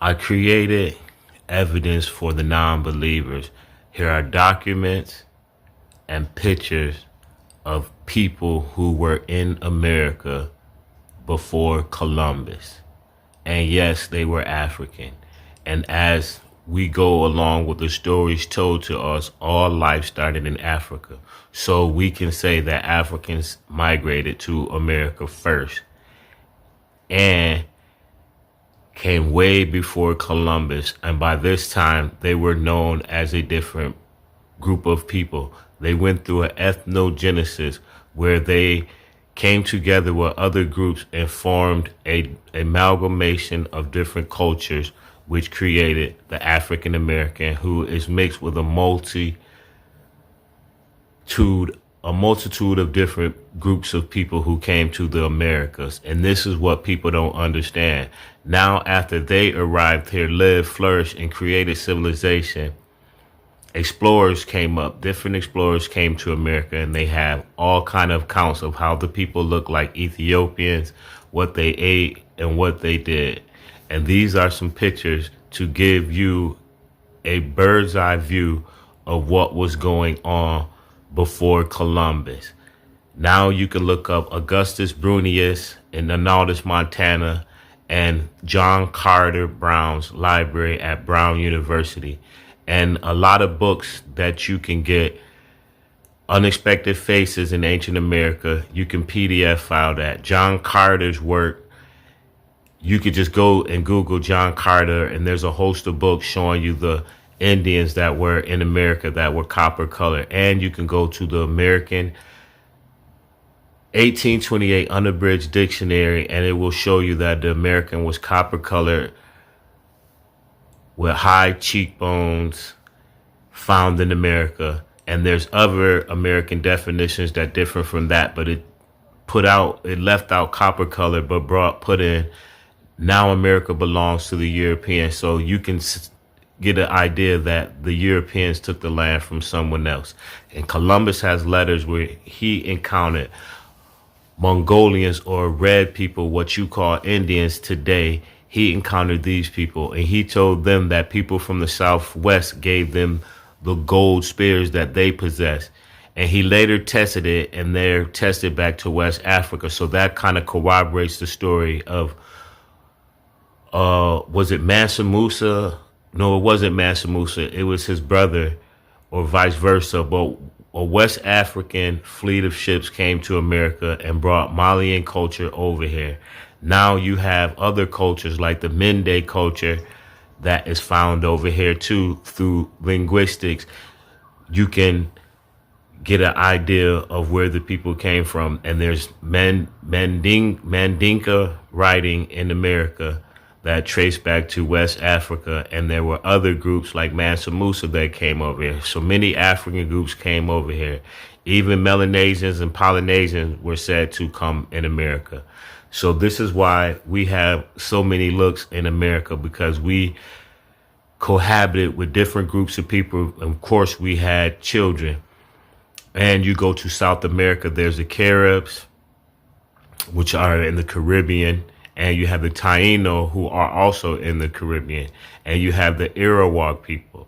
I created evidence for the non-believers. Here are documents and pictures of people who were in America before Columbus. And yes, they were African. And as we go along with the stories told to us, all life started in Africa. So we can say that Africans migrated to America first and came way before Columbus. And by this time, they were known as a different group of people. They went through an ethnogenesis where they came together with other groups and formed a amalgamation of different cultures, which created the African American, who is mixed with a multitude of different groups of people who came to the Americas. And this is what people don't understand. Now, after they arrived here, lived, flourished, and created civilization, explorers came up. Different explorers came to America, and they have all kind of accounts of how the people look like Ethiopians, what they ate, and what they did. And these are some pictures to give you a bird's eye view of what was going on before Columbus. Now you can look up Augustus Brunius in Annapolis, Montana, and John Carter Brown's library at Brown University. And a lot of books that you can get. Unexpected Faces in Ancient America, you can PDF file that. John Carter's work, you could just go and Google John Carter, and there's a host of books showing you the Indians that were in America that were copper colored. And you can go to the American 1828 Unabridged Dictionary, and it will show you that the American was copper colored with high cheekbones found in America. And there's other American definitions that differ from that, but it left out copper color, but put in now America belongs to the Europeans. So you can get an idea that the Europeans took the land from someone else. And Columbus has letters where he encountered Mongolians, or red people, what you call Indians today. He encountered these people, and he told them that people from the Southwest gave them the gold spears that they possess. And he later tested it, and they're tested back to West Africa. So that kind of corroborates the story of, was it Mansa Musa? No, it wasn't Mansa Musa. It was his brother, or vice versa. But a West African fleet of ships came to America and brought Malian culture over here. Now you have other cultures like the Mende culture that is found over here too. Through linguistics, you can get an idea of where the people came from. And there's Mandinka writing in America that trace back to West Africa. And there were other groups like Mansa Musa that came over here. So many African groups came over here. Even Melanesians and Polynesians were said to come in America. So this is why we have so many looks in America, because we cohabited with different groups of people. Of course, we had children. And you go to South America, there's the Caribs, which are in the Caribbean. And you have the Taino, who are also in the Caribbean. And you have the Arawak people.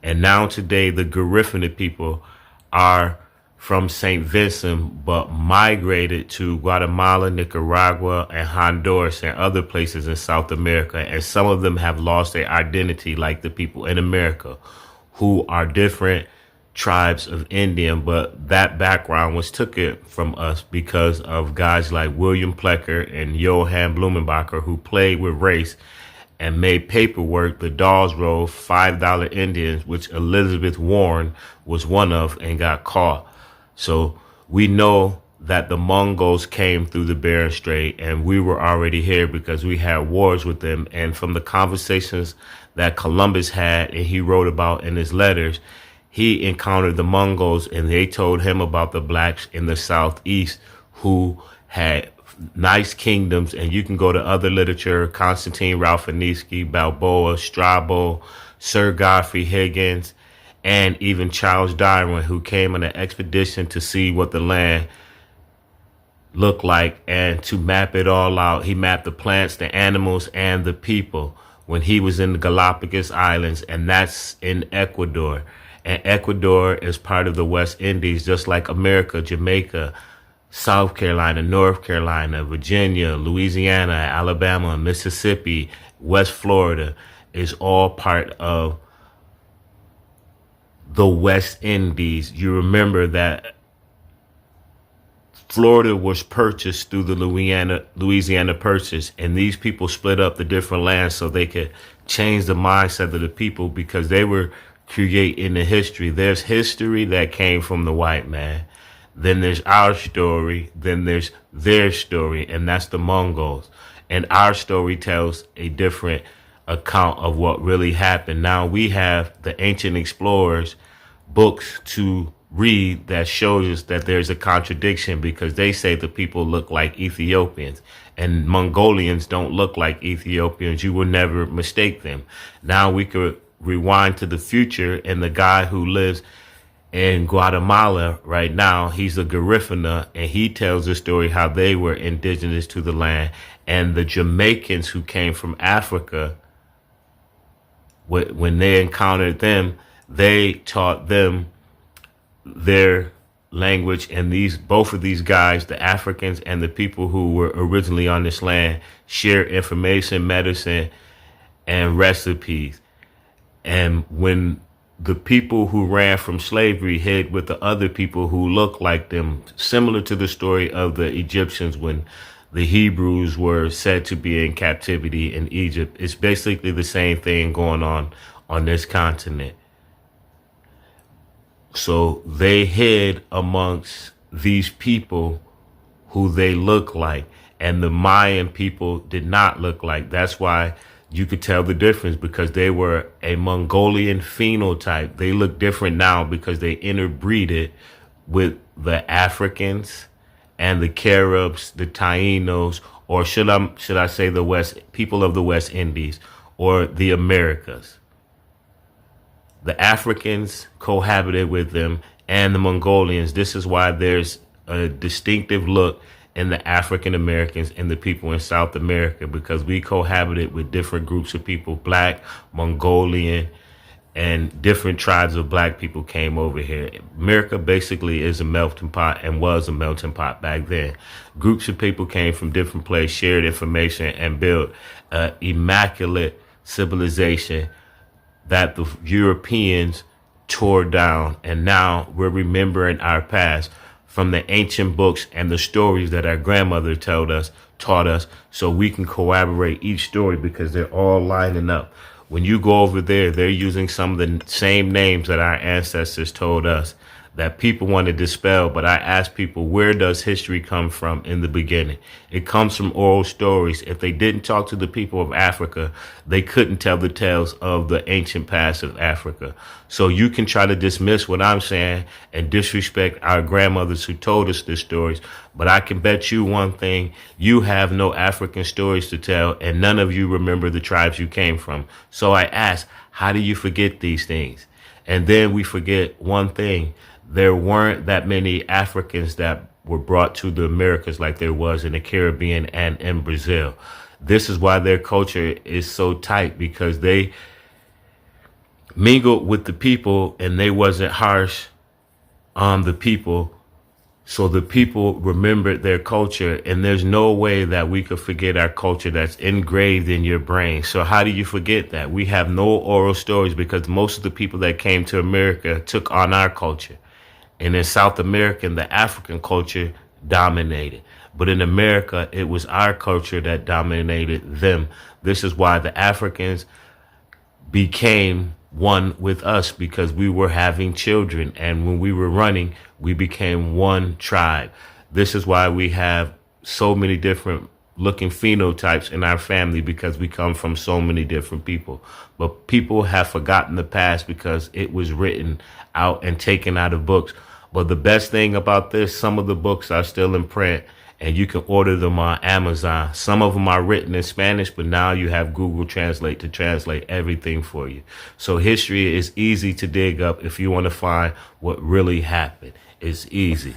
And now today, the Garifuna people are from St. Vincent, but migrated to Guatemala, Nicaragua, and Honduras, and other places in South America. And some of them have lost their identity, like the people in America, who are different tribes of Indian, but that background was taken from us because of guys like William Plecker and Johann Blumenbacher, who played with race and made paperwork, the Dawes Roll $5 Indians, which Elizabeth Warren was one of, and got caught. So we know that the Mongols came through the Bering Strait, and we were already here because we had wars with them. And from the conversations that Columbus had, and he wrote about in his letters, he encountered the Mongols, and they told him about the blacks in the southeast who had nice kingdoms. And you can go to other literature, Constantine Ralphinsky, Balboa, Strabo, Sir Godfrey Higgins, and even Charles Darwin, who came on an expedition to see what the land looked like and to map it all out. He mapped the plants, the animals, and the people. when he was in the Galapagos Islands, and that's in Ecuador. And Ecuador is part of the West Indies, just like America, Jamaica, South Carolina, North Carolina, Virginia, Louisiana, Alabama, Mississippi, West Florida is all part of the West Indies. You remember that Florida was purchased through the Louisiana Purchase, and these people split up the different lands so they could change the mindset of the people because they were creating the history. There's history that came from the white man. Then there's our story. Then there's their story, and that's the Mongols. And our story tells a different account of what really happened. Now we have the ancient explorers books to read that shows us that there's a contradiction because they say the people look like Ethiopians and Mongolians don't look like Ethiopians. You will never mistake them. Now we could rewind to the future, and the guy who lives in Guatemala right now, he's a Garifuna, and he tells the story how they were indigenous to the land. And the Jamaicans who came from Africa, when they encountered them, they taught them their language, and both of these guys, the Africans and the people who were originally on this land, share information, medicine, and recipes. And when the people who ran from slavery hid with the other people who looked like them, similar to the story of the Egyptians when the Hebrews were said to be in captivity in Egypt, it's basically the same thing going on this continent. So they hid amongst these people who they look like, and the Mayan people did not look like. That's why you could tell the difference, because they were a Mongolian phenotype. They look different now because they interbreeded with the Africans and the Caribs, the Tainos, or should I say the people of the West Indies, or the Americas. The Africans cohabited with them and the Mongolians. This is why there's a distinctive look in the African Americans and the people in South America, because we cohabited with different groups of people, Black, Mongolian, and different tribes of Black people came over here. America basically is a melting pot and was a melting pot back then. Groups of people came from different places, shared information, and built an immaculate civilization that the Europeans tore down. And now we're remembering our past from the ancient books and the stories that our grandmother taught us, so we can corroborate each story because they're all lining up. When you go over there, they're using some of the same names that our ancestors told us that people want to dispel. But I ask people, where does history come from in the beginning? It comes from oral stories. If they didn't talk to the people of Africa, they couldn't tell the tales of the ancient past of Africa. So you can try to dismiss what I'm saying and disrespect our grandmothers who told us these stories. But I can bet you one thing, you have no African stories to tell, and none of you remember the tribes you came from. So I ask, how do you forget these things? And then we forget one thing. There weren't that many Africans that were brought to the Americas like there was in the Caribbean and in Brazil. This is why their culture is so tight, because they mingled with the people and they wasn't harsh on the people. So the people remembered their culture, and there's no way that we could forget our culture that's engraved in your brain. So how do you forget that? We have no oral stories because most of the people that came to America took on our culture. And in South America, the African culture dominated. But in America, it was our culture that dominated them. This is why the Africans became one with us, because we were having children. And when we were running, we became one tribe. This is why we have so many different looking phenotypes in our family, because we come from so many different people. But people have forgotten the past because it was written out and taken out of books. But the best thing about this, some of the books are still in print and you can order them on Amazon. Some of them are written in Spanish, but now you have Google Translate to translate everything for you. So history is easy to dig up if you want to find what really happened. It's easy.